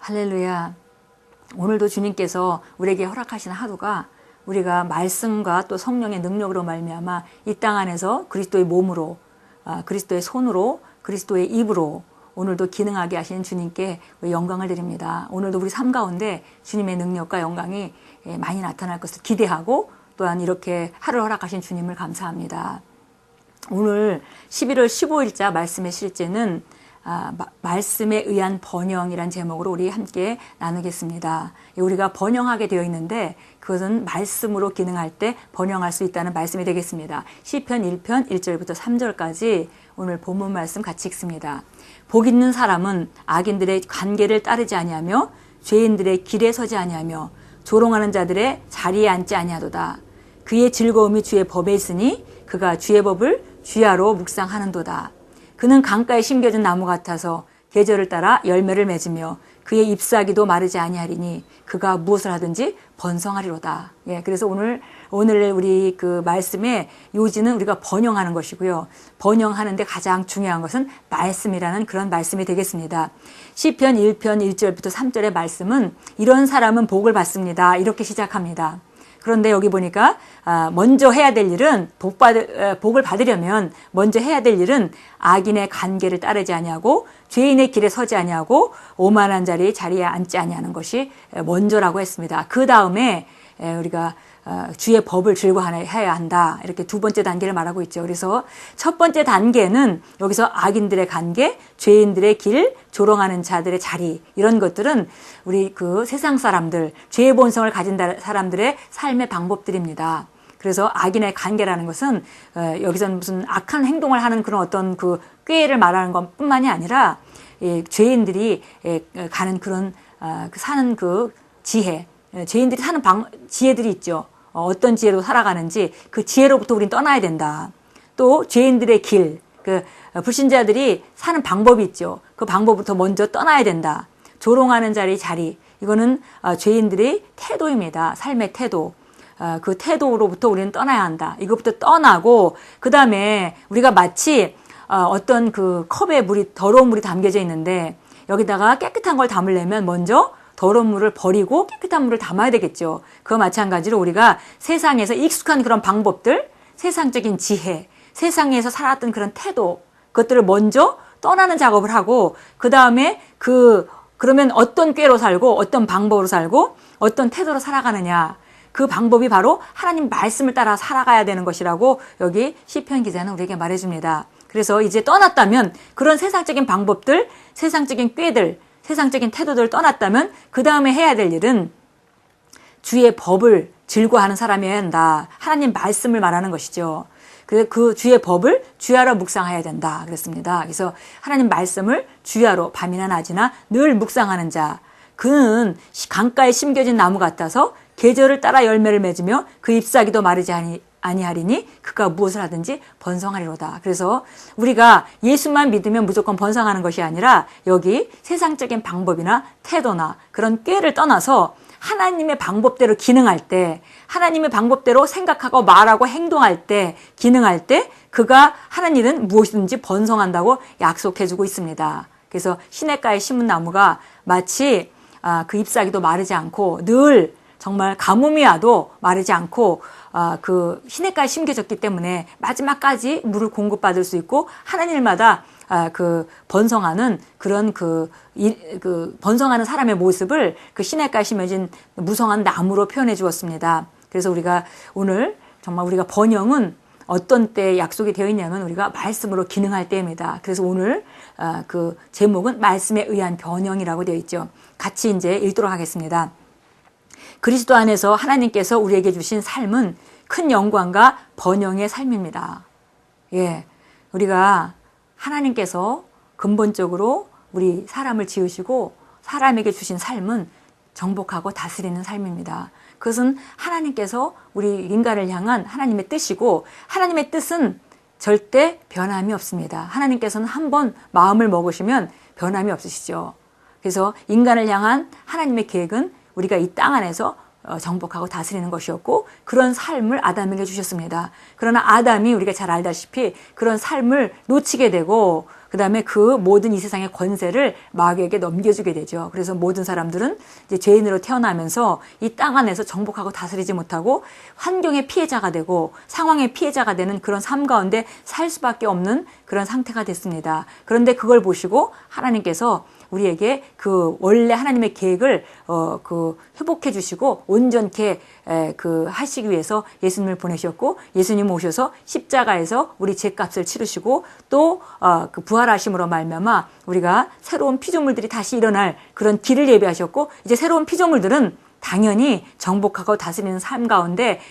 할렐루야. 오늘도 주님께서 우리에게 허락하신 하루가 우리가 말씀과 또 성령의 능력으로 말미암아 이 땅 안에서 그리스도의 몸으로, 그리스도의 손으로, 그리스도의 입으로 오늘도 기능하게 하신 주님께 영광을 드립니다. 오늘도 우리 삶 가운데 주님의 능력과 영광이 많이 나타날 것을 기대하고 또한 이렇게 하루를 허락하신 주님을 감사합니다. 오늘 11월 15일자 말씀의 실제는 말씀에 의한 번영이란 제목으로 우리 함께 나누겠습니다. 우리가 번영하게 되어 있는데 그것은 말씀으로 기능할 때 번영할 수 있다는 말씀이 되겠습니다. 시편 1편 1절부터 3절까지 오늘 본문 말씀 같이 읽습니다. 복 있는 사람은 악인들의 관계를 따르지 아니하며 죄인들의 길에 서지 아니하며 조롱하는 자들의 자리에 앉지 아니하도다. 그의 즐거움이 주의 법에 있으니 그가 주의 법을 주야로 묵상하는도다. 그는 강가에 심겨진 나무 같아서 계절을 따라 열매를 맺으며 그의 잎사귀도 마르지 아니하리니 그가 무엇을 하든지 번성하리로다. 그래서 오늘 우리 그 말씀의 요지는 우리가 번영하는 것이고요. 번영하는데 가장 중요한 것은 말씀이라는 그런 말씀이 되겠습니다. 시편 1편 1절부터 3절의 말씀은 이런 사람은 복을 받습니다. 이렇게 시작합니다. 그런데 여기 보니까 먼저 해야 될 일은 복을 받으려면 먼저 해야 될 일은 악인의 관계를 따르지 아니하고 죄인의 길에 서지 아니하고 오만한 자리에 앉지 아니하는 것이 먼저라고 했습니다. 그 다음에 우리가 주의 법을 즐거워해야 한다. 이렇게 두 번째 단계를 말하고 있죠. 그래서 첫 번째 단계는 여기서 악인들의 관계, 죄인들의 길, 조롱하는 자들의 자리 이런 것들은 우리 그 세상 사람들, 죄의 본성을 가진 사람들의 삶의 방법들입니다. 그래서 악인의 관계라는 것은 여기서는 무슨 악한 행동을 하는 그런 어떤 그 꾀를 말하는 것뿐만이 아니라 죄인들이 가는 그런 사는 그 지혜, 죄인들이 사는 지혜들이 있죠. 어떤 지혜로 살아가는지 그 지혜로부터 우린 떠나야 된다. 또 죄인들의 길, 불신자들이 사는 방법이 있죠. 그 방법부터 먼저 떠나야 된다. 조롱하는 자리, 이거는 죄인들의 태도입니다. 삶의 태도. 그 태도로부터 우리는 떠나야 한다. 이것부터 떠나고 그 다음에 우리가 마치 어떤 그 컵에 더러운 물이 담겨져 있는데 여기다가 깨끗한 걸 담으려면 먼저 더러운 물을 버리고 깨끗한 물을 담아야 되겠죠. 그와 마찬가지로 우리가 세상에서 익숙한 그런 방법들, 세상적인 지혜, 세상에서 살았던 그런 태도, 그것들을 먼저 떠나는 작업을 하고 그 다음에 그러면 어떤 꾀로 살고 어떤 방법으로 살고 어떤 태도로 살아가느냐. 그 방법이 바로 하나님 말씀을 따라 살아가야 되는 것이라고 여기 시편 기자는 우리에게 말해줍니다. 그래서 이제 떠났다면 그런 세상적인 방법들, 세상적인 꾀들, 세상적인 태도들을 떠났다면 그 다음에 해야 될 일은 주의 법을 즐거워하는 사람이어야 한다. 하나님 말씀을 말하는 것이죠. 그 주의 법을 주야로 묵상해야 된다. 그랬습니다. 그래서 하나님 말씀을 주야로 밤이나 낮이나 늘 묵상하는 자. 그는 강가에 심겨진 나무 같아서 계절을 따라 열매를 맺으며 그 잎사귀도 마르지 아니하리니 그가 무엇을 하든지 번성하리로다. 그래서 우리가 예수만 믿으면 무조건 번성하는 것이 아니라 여기 세상적인 방법이나 태도나 그런 꾀를 떠나서 하나님의 방법대로 기능할 때, 하나님의 방법대로 생각하고 말하고 행동할 때, 기능할 때 그가 하는 일은 무엇이든지 번성한다고 약속해주고 있습니다. 그래서 시냇가에 심은 나무가 마치 그 잎사귀도 마르지 않고 늘 정말 가뭄이 와도 마르지 않고 그 시냇가에 심겨졌기 때문에 마지막까지 물을 공급받을 수 있고 하는 일마다 그 번성하는 그런 그 번성하는 사람의 모습을 그 시냇가에 심어진 무성한 나무로 표현해 주었습니다. 그래서 우리가 오늘 정말 우리가 번영은 어떤 때 약속이 되어 있냐면 우리가 말씀으로 기능할 때입니다. 그래서 오늘 그 제목은 말씀에 의한 번영이라고 되어 있죠. 같이 이제 읽도록 하겠습니다. 그리스도 안에서 하나님께서 우리에게 주신 삶은 큰 영광과 번영의 삶입니다. 우리가 하나님께서 근본적으로 우리 사람을 지으시고 사람에게 주신 삶은 정복하고 다스리는 삶입니다. 그것은 하나님께서 우리 인간을 향한 하나님의 뜻이고 하나님의 뜻은 절대 변함이 없습니다. 하나님께서는 한번 마음을 먹으시면 변함이 없으시죠. 그래서 인간을 향한 하나님의 계획은 우리가 이 땅 안에서 정복하고 다스리는 것이었고 그런 삶을 아담에게 주셨습니다. 그러나 아담이 우리가 잘 알다시피 그런 삶을 놓치게 되고 그 다음에 그 모든 이 세상의 권세를 마귀에게 넘겨주게 되죠. 그래서 모든 사람들은 이제 죄인으로 태어나면서 이 땅 안에서 정복하고 다스리지 못하고 환경의 피해자가 되고 상황의 피해자가 되는 그런 삶 가운데 살 수밖에 없는 그런 상태가 됐습니다. 그런데 그걸 보시고 하나님께서 우리에게 그 원래 하나님의 계획을 회복해 주시고 온전케 하시기 위해서 예수님을 보내셨고, 예수님 오셔서 십자가에서 우리 죄값을 치르시고 또 그 부활하심으로 말미암아 우리가 새로운 피조물들이 다시 일어날 그런 길을 예비하셨고, 이제 새로운 피조물들은 당연히 정복하고 다스리는 삶 가운데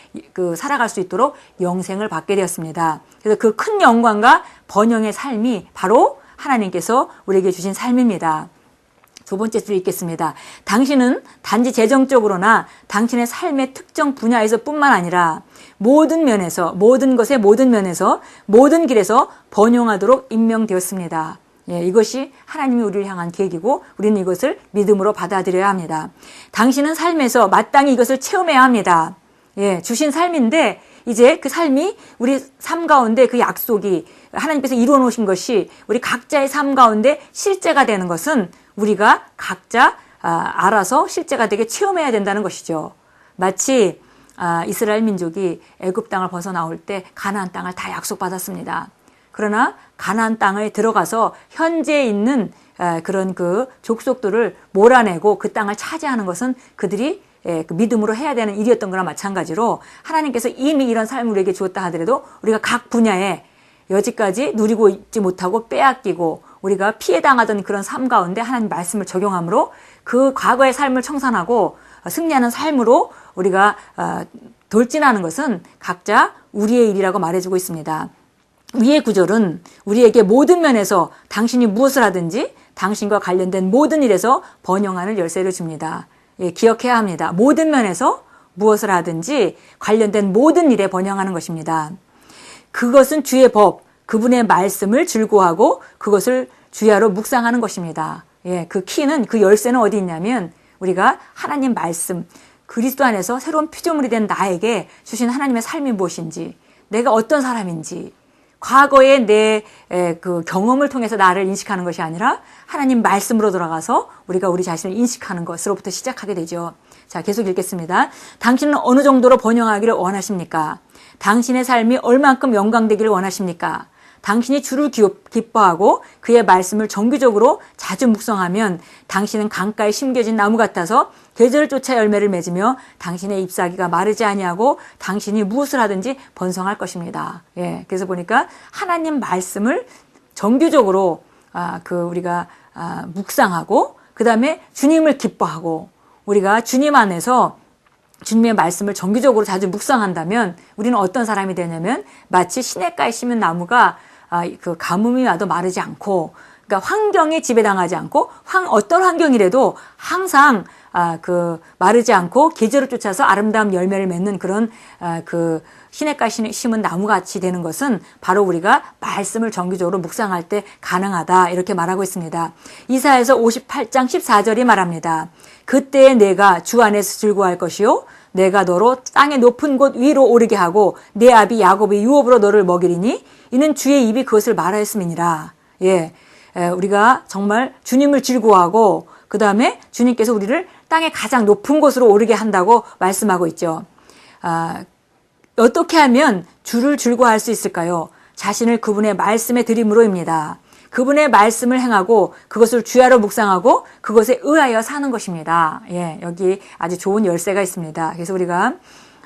살아갈 수 있도록 영생을 받게 되었습니다. 그래서 그 큰 영광과 번영의 삶이 바로 하나님께서 우리에게 주신 삶입니다. 두 번째 줄 읽겠습니다. 당신은 단지 재정적으로나 당신의 삶의 특정 분야에서 뿐만 아니라 모든 면에서, 모든 것의 모든 면에서, 모든 길에서 번영하도록 임명되었습니다. 예, 이것이 하나님이 우리를 향한 계획이고 우리는 이것을 믿음으로 받아들여야 합니다. 당신은 삶에서 마땅히 이것을 체험해야 합니다. 예, 주신 삶인데 이제 그 삶이 우리 삶 가운데 그 약속이 하나님께서 이루어 놓으신 것이 우리 각자의 삶 가운데 실제가 되는 것은 우리가 각자 알아서 실제가 되게 체험해야 된다는 것이죠. 마치 이스라엘 민족이 애굽 땅을 벗어나올 때 가나안 땅을 다 약속받았습니다. 그러나 가나안 땅에 들어가서 현재 있는 그런 그 족속들을 몰아내고 그 땅을 차지하는 것은 그들이 그 믿음으로 해야 되는 일이었던 거나 마찬가지로 하나님께서 이미 이런 삶을 우리에게 주었다 하더라도 우리가 각 분야에 여지까지 누리고 있지 못하고 빼앗기고 우리가 피해당하던 그런 삶 가운데 하나님 말씀을 적용함으로 그 과거의 삶을 청산하고 승리하는 삶으로 우리가 돌진하는 것은 각자 우리의 일이라고 말해주고 있습니다. 위의 구절은 우리에게 모든 면에서 당신이 무엇을 하든지 당신과 관련된 모든 일에서 번영하는 열쇠를 줍니다. 예, 기억해야 합니다. 모든 면에서 무엇을 하든지 관련된 모든 일에 번영하는 것입니다. 그것은 주의 법, 그분의 말씀을 즐거워하고 그것을 주야로 묵상하는 것입니다. 예, 그 키는, 그 열쇠는 어디 있냐면 우리가 하나님 말씀, 그리스도 안에서 새로운 피조물이 된 나에게 주신 하나님의 삶이 무엇인지, 내가 어떤 사람인지, 과거의 내 그 경험을 통해서 나를 인식하는 것이 아니라 하나님 말씀으로 돌아가서 우리가 우리 자신을 인식하는 것으로부터 시작하게 되죠. 자, 계속 읽겠습니다. 당신은 어느 정도로 번영하기를 원하십니까? 당신의 삶이 얼만큼 영광되기를 원하십니까? 당신이 주를 기뻐하고 그의 말씀을 정기적으로 자주 묵상하면 당신은 강가에 심겨진 나무 같아서 계절을 쫓아 열매를 맺으며 당신의 잎사귀가 마르지 아니하고 당신이 무엇을 하든지 번성할 것입니다. 예, 그래서 보니까 하나님 말씀을 정기적으로 우리가 묵상하고 그 다음에 주님을 기뻐하고 우리가 주님 안에서 주님의 말씀을 정기적으로 자주 묵상한다면 우리는 어떤 사람이 되냐면 마치 시냇가에 심은 나무가 그 가뭄이 와도 마르지 않고, 그러니까 환경에 지배당하지 않고 어떤 환경이라도 항상 마르지 않고 계절을 쫓아서 아름다운 열매를 맺는 그런 그 시냇가에 심은 나무같이 되는 것은 바로 우리가 말씀을 정기적으로 묵상할 때 가능하다, 이렇게 말하고 있습니다. 이사야서 58장 14절이 말합니다. 그때에 내가 주 안에서 즐거워할 것이요 내가 너로 땅의 높은 곳 위로 오르게 하고 내 아비 야곱의 유업으로 너를 먹이리니 이는 주의 입이 그것을 말하였음이니라. 예, 우리가 정말 주님을 즐거워하고 그 다음에 주님께서 우리를 땅의 가장 높은 곳으로 오르게 한다고 말씀하고 있죠. 어떻게 하면 주를 즐거워할 수 있을까요? 자신을 그분의 말씀에 드림으로입니다. 그분의 말씀을 행하고 그것을 주야로 묵상하고 그것에 의하여 사는 것입니다. 예, 여기 아주 좋은 열쇠가 있습니다. 그래서 우리가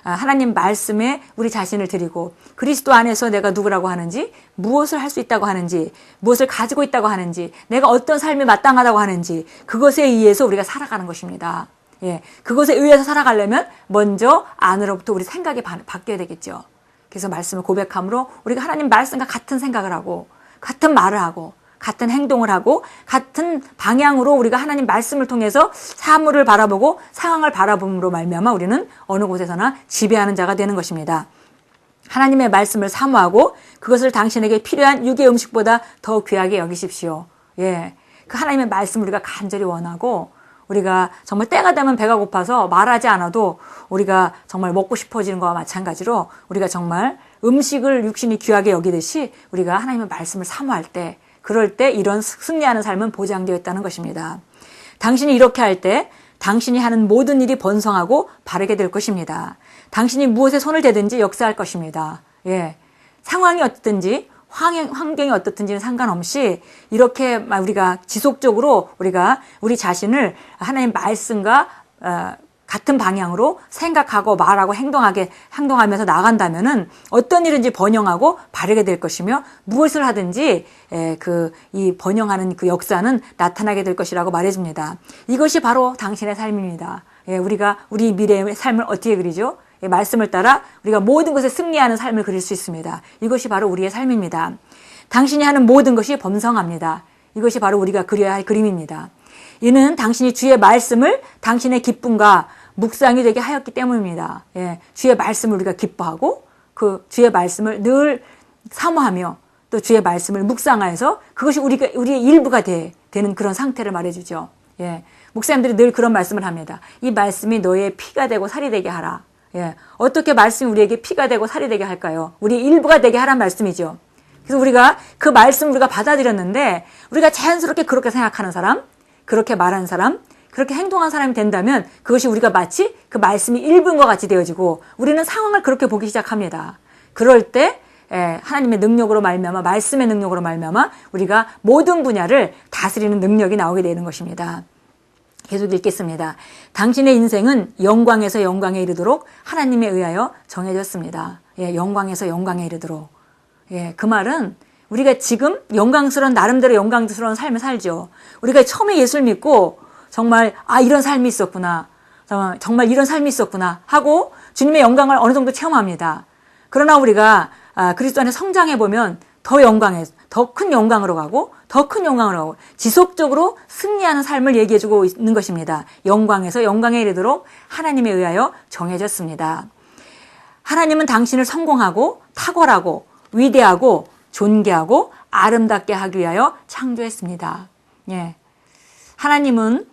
하나님 말씀에 우리 자신을 드리고 그리스도 안에서 내가 누구라고 하는지, 무엇을 할 수 있다고 하는지, 무엇을 가지고 있다고 하는지, 내가 어떤 삶이 마땅하다고 하는지 그것에 의해서 우리가 살아가는 것입니다. 예, 그것에 의해서 살아가려면 먼저 안으로부터 우리 생각이 바뀌어야 되겠죠. 그래서 말씀을 고백함으로 우리가 하나님 말씀과 같은 생각을 하고 같은 말을 하고 같은 행동을 하고 같은 방향으로 우리가 하나님 말씀을 통해서 사물을 바라보고 상황을 바라봄으로 말미암아 우리는 어느 곳에서나 지배하는 자가 되는 것입니다. 하나님의 말씀을 사모하고 그것을 당신에게 필요한 육의 음식보다 더 귀하게 여기십시오. 예, 그 하나님의 말씀을 우리가 간절히 원하고 우리가 정말 때가 되면 배가 고파서 말하지 않아도 우리가 정말 먹고 싶어지는 것과 마찬가지로 우리가 정말 음식을 육신이 귀하게 여기듯이 우리가 하나님의 말씀을 사모할 때 그럴 때 이런 승리하는 삶은 보장되어 있다는 것입니다. 당신이 이렇게 할 때 당신이 하는 모든 일이 번성하고 바르게 될 것입니다. 당신이 무엇에 손을 대든지 역사할 것입니다. 예. 상황이 어떻든지 환경이 어떻든지는 상관없이 이렇게 우리가 지속적으로 우리가 우리 자신을 하나님의 말씀과 같은 방향으로 생각하고 말하고 행동하면서 나간다면은 어떤 일인지 번영하고 바르게 될 것이며 무엇을 하든지 이 번영하는 그 역사는 나타나게 될 것이라고 말해줍니다. 이것이 바로 당신의 삶입니다. 우리가 우리 미래의 삶을 어떻게 그리죠? 말씀을 따라 우리가 모든 것에 승리하는 삶을 그릴 수 있습니다. 이것이 바로 우리의 삶입니다. 당신이 하는 모든 것이 범성합니다. 이것이 바로 우리가 그려야 할 그림입니다. 이는 당신이 주의 말씀을 당신의 기쁨과 묵상이 되게 하였기 때문입니다. 주의 말씀을 우리가 기뻐하고 그 주의 말씀을 늘 사모하며 또 주의 말씀을 묵상하여서 그것이 우리의 일부가 되는 그런 상태를 말해주죠. 목사님들이 늘 그런 말씀을 합니다. 이 말씀이 너의 피가 되고 살이 되게 하라. 어떻게 말씀이 우리에게 피가 되고 살이 되게 할까요? 우리의 일부가 되게 하라는 말씀이죠. 그래서 우리가 그 말씀을 우리가 받아들였는데 우리가 자연스럽게 그렇게 생각하는 사람, 그렇게 말하는 사람, 그렇게 행동한 사람이 된다면 그것이 우리가 마치 그 말씀이 일부인 것 같이 되어지고 우리는 상황을 그렇게 보기 시작합니다. 그럴 때 하나님의 능력으로 말미암아 말씀의 능력으로 말미암아 우리가 모든 분야를 다스리는 능력이 나오게 되는 것입니다. 계속 읽겠습니다. 당신의 인생은 영광에서 영광에 이르도록 하나님에 의하여 정해졌습니다. 영광에서 영광에 이르도록. 그 말은 우리가 지금 나름대로 영광스러운 삶을 살죠. 우리가 처음에 예수를 믿고 정말 이런 삶이 있었구나. 정말 이런 삶이 있었구나 하고 주님의 영광을 어느 정도 체험합니다. 그러나 우리가 그리스도 안에 성장해보면 더 큰 영광으로 가고 지속적으로 승리하는 삶을 얘기해주고 있는 것입니다. 영광에서 영광에 이르도록 하나님에 의하여 정해졌습니다. 하나님은 당신을 성공하고 탁월하고 위대하고 존귀하고 아름답게 하기 위하여 창조했습니다. 하나님은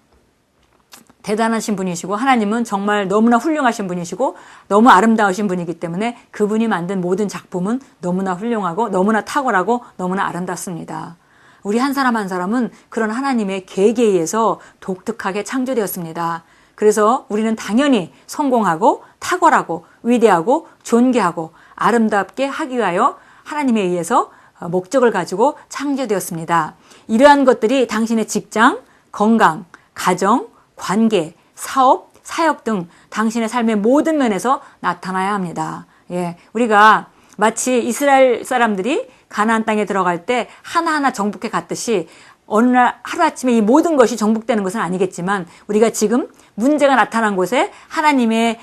대단하신 분이시고 하나님은 정말 너무나 훌륭하신 분이시고 너무 아름다우신 분이기 때문에 그분이 만든 모든 작품은 너무나 훌륭하고 너무나 탁월하고 너무나 아름답습니다. 우리 한 사람 한 사람은 그런 하나님의 계획에 의해서 독특하게 창조되었습니다. 그래서 우리는 당연히 성공하고 탁월하고 위대하고 존귀하고 아름답게 하기 위하여 하나님에 의해서 목적을 가지고 창조되었습니다. 이러한 것들이 당신의 직장, 건강, 가정, 관계, 사업, 사역 등 당신의 삶의 모든 면에서 나타나야 합니다. 우리가 마치 이스라엘 사람들이 가나안 땅에 들어갈 때 하나하나 정복해 갔듯이 어느 날 하루아침에 이 모든 것이 정복되는 것은 아니겠지만 우리가 지금 문제가 나타난 곳에 하나님의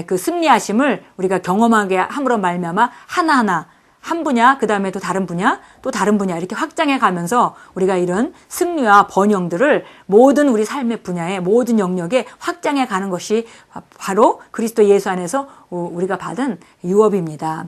그 승리하심을 우리가 경험하게 함으로 말미암아 하나하나 한 분야, 그 다음에 또 다른 분야, 또 다른 분야 이렇게 확장해 가면서 우리가 이런 승리와 번영들을 모든 우리 삶의 분야에 모든 영역에 확장해 가는 것이 바로 그리스도 예수 안에서 우리가 받은 유업입니다.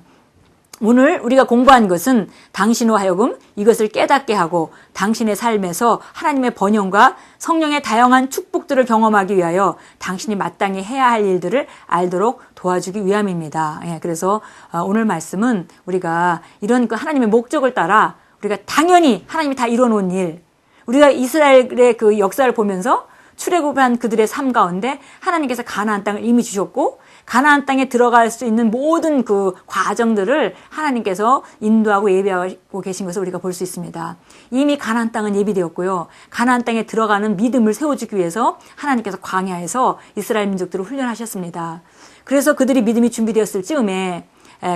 오늘 우리가 공부한 것은 당신으로 하여금 이것을 깨닫게 하고 당신의 삶에서 하나님의 번영과 성령의 다양한 축복들을 경험하기 위하여 당신이 마땅히 해야 할 일들을 알도록 도와주기 위함입니다. 그래서 오늘 말씀은 우리가 이런 그 하나님의 목적을 따라 우리가 당연히 하나님이 다 이뤄놓은 일, 우리가 이스라엘의 그 역사를 보면서 출애굽한 그들의 삶 가운데 하나님께서 가나안 땅을 이미 주셨고 가나안 땅에 들어갈 수 있는 모든 그 과정들을 하나님께서 인도하고 예비하고 계신 것을 우리가 볼 수 있습니다. 이미 가나안 땅은 예비되었고요. 가나안 땅에 들어가는 믿음을 세워주기 위해서 하나님께서 광야에서 이스라엘 민족들을 훈련하셨습니다. 그래서 그들이 믿음이 준비되었을 즈음에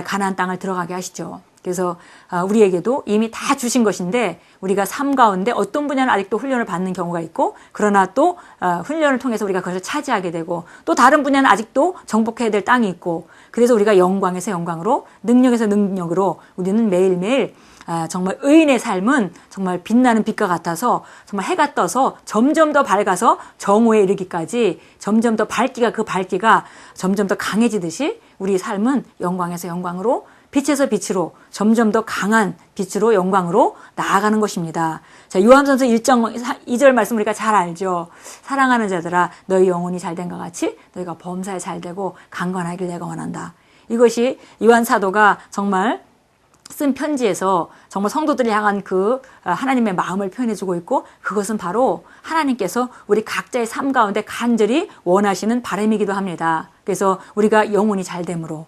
가나안 땅을 들어가게 하시죠. 그래서 우리에게도 이미 다 주신 것인데 우리가 삶 가운데 어떤 분야는 아직도 훈련을 받는 경우가 있고 그러나 또 훈련을 통해서 우리가 그것을 차지하게 되고 또 다른 분야는 아직도 정복해야 될 땅이 있고 그래서 우리가 영광에서 영광으로 능력에서 능력으로 우리는 매일매일 정말 의인의 삶은 정말 빛나는 빛과 같아서 정말 해가 떠서 점점 더 밝아서 정오에 이르기까지 점점 더 그 밝기가 점점 더 강해지듯이 우리 삶은 영광에서 영광으로 빛에서 빛으로 점점 더 강한 빛으로 영광으로 나아가는 것입니다. 자, 요한전서 1장 2절 말씀 우리가 잘 알죠. 사랑하는 자들아 너희 영혼이 잘된 것 같이 너희가 범사에 잘되고 강건하길 내가 원한다. 이것이 요한 사도가 정말 쓴 편지에서 정말 성도들을 향한 그 하나님의 마음을 표현해주고 있고, 그것은 바로 하나님께서 우리 각자의 삶 가운데 간절히 원하시는 바람이기도 합니다. 그래서 우리가 영혼이 잘 됨으로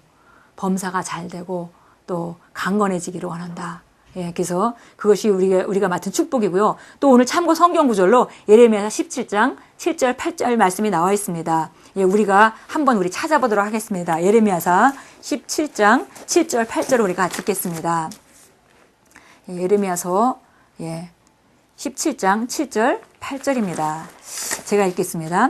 범사가 잘 되고 또 강건해지기를 원한다. 예, 그래서 그것이 우리가 맡은 축복이고요. 또 오늘 참고 성경 구절로 예레미야 17장 7절 8절 말씀이 나와 있습니다. 예, 우리가 한번 우리 찾아보도록 하겠습니다. 예레미야서 17장 7절 8절을 우리가 같이 읽겠습니다. 예, 예레미야서 17장 7절 8절입니다. 제가 읽겠습니다.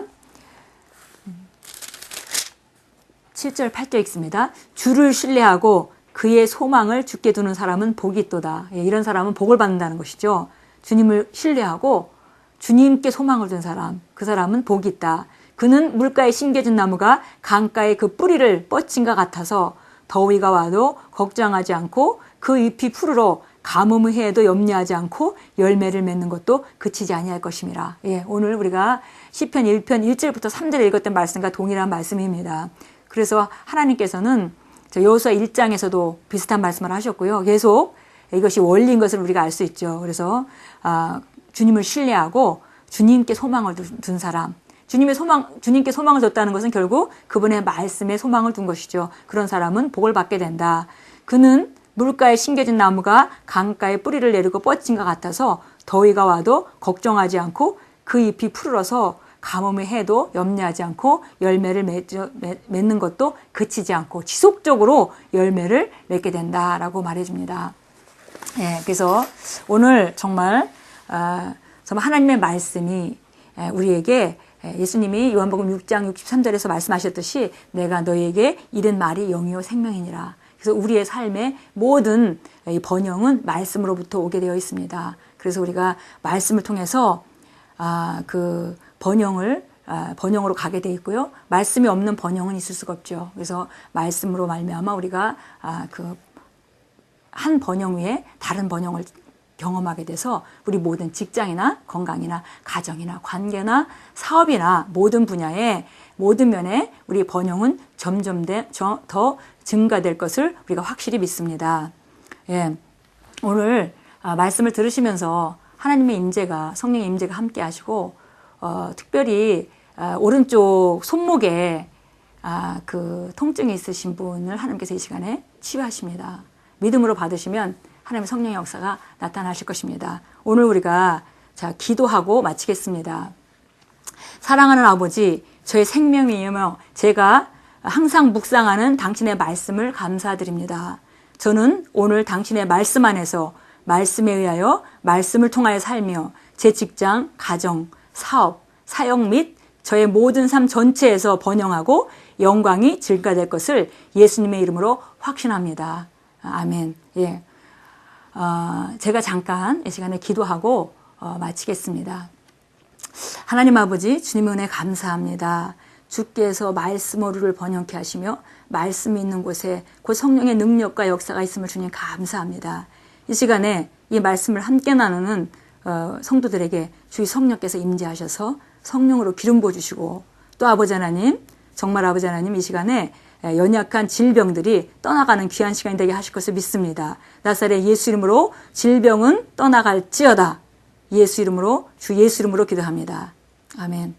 7절 8절 읽습니다. 주를 신뢰하고 그의 소망을 주께 두는 사람은 복이 있도다. 예, 이런 사람은 복을 받는다는 것이죠. 주님을 신뢰하고 주님께 소망을 둔 사람, 그 사람은 복이 있다. 그는 물가에 심겨진 나무가 강가의 그 뿌리를 뻗친 것 같아서 더위가 와도 걱정하지 않고 그 잎이 푸르러 가뭄의 해에도 염려하지 않고 열매를 맺는 것도 그치지 아니할 것임이라. 예, 오늘 우리가 시편 1편 1절부터 3절에 읽었던 말씀과 동일한 말씀입니다. 그래서 하나님께서는 여호수아 1장에서도 비슷한 말씀을 하셨고요. 계속 이것이 원리인 것을 우리가 알 수 있죠. 그래서 주님을 신뢰하고 주님께 소망을 둔 사람, 주님께 소망을 줬다는 것은 결국 그분의 말씀에 소망을 둔 것이죠. 그런 사람은 복을 받게 된다. 그는 물가에 심겨진 나무가 강가에 뿌리를 내리고 뻗친 것 같아서 더위가 와도 걱정하지 않고 그 잎이 푸르러서 가뭄의 해도 염려하지 않고 열매를 맺는 것도 그치지 않고 지속적으로 열매를 맺게 된다라고 말해줍니다. 예, 그래서 오늘 정말 하나님의 말씀이 우리에게 예수님이 요한복음 6장 63절에서 말씀하셨듯이 내가 너희에게 이른 말이 영이요 생명이니라. 그래서 우리의 삶의 모든 이 번영은 말씀으로부터 오게 되어 있습니다. 그래서 우리가 말씀을 통해서 그 번영으로 가게 돼 있고요. 말씀이 없는 번영은 있을 수가 없죠. 그래서 말씀으로 말미암아 우리가 그 한 번영 위에 다른 번영을 경험하게 돼서 우리 모든 직장이나 건강이나 가정이나 관계나 사업이나 모든 분야에 모든 면에 우리 번영은 점점 더 증가될 것을 우리가 확실히 믿습니다. 예, 오늘 말씀을 들으시면서 하나님의 임재가, 성령의 임재가 함께 하시고 특별히 오른쪽 손목에 그 통증이 있으신 분을 하나님께서 이 시간에 치유하십니다. 믿음으로 받으시면 하나님의 성령의 역사가 나타나실 것입니다. 오늘 우리가 기도하고 마치겠습니다. 사랑하는 아버지, 저의 생명이며 제가 항상 묵상하는 당신의 말씀을 감사드립니다. 저는 오늘 당신의 말씀 안에서 말씀에 의하여 말씀을 통하여 살며 제 직장, 가정, 사업, 사역 및 저의 모든 삶 전체에서 번영하고 영광이 증가될 것을 예수님의 이름으로 확신합니다. 아멘. 예. 제가 잠깐 이 시간에 기도하고 마치겠습니다. 하나님 아버지, 주님의 은혜 감사합니다. 주께서 말씀으로 우리를 번영케 하시며 말씀이 있는 곳에 곧 성령의 능력과 역사가 있음을 주님 감사합니다. 이 시간에 이 말씀을 함께 나누는 성도들에게 주의 성령께서 임재하셔서 성령으로 기름 부어주시고 또 아버지 하나님, 정말 아버지 하나님 이 시간에 연약한 질병들이 떠나가는 귀한 시간이 되게 하실 것을 믿습니다. 나사렛 예수 이름으로 질병은 떠나갈지어다. 예수 이름으로, 주 예수 이름으로 기도합니다. 아멘.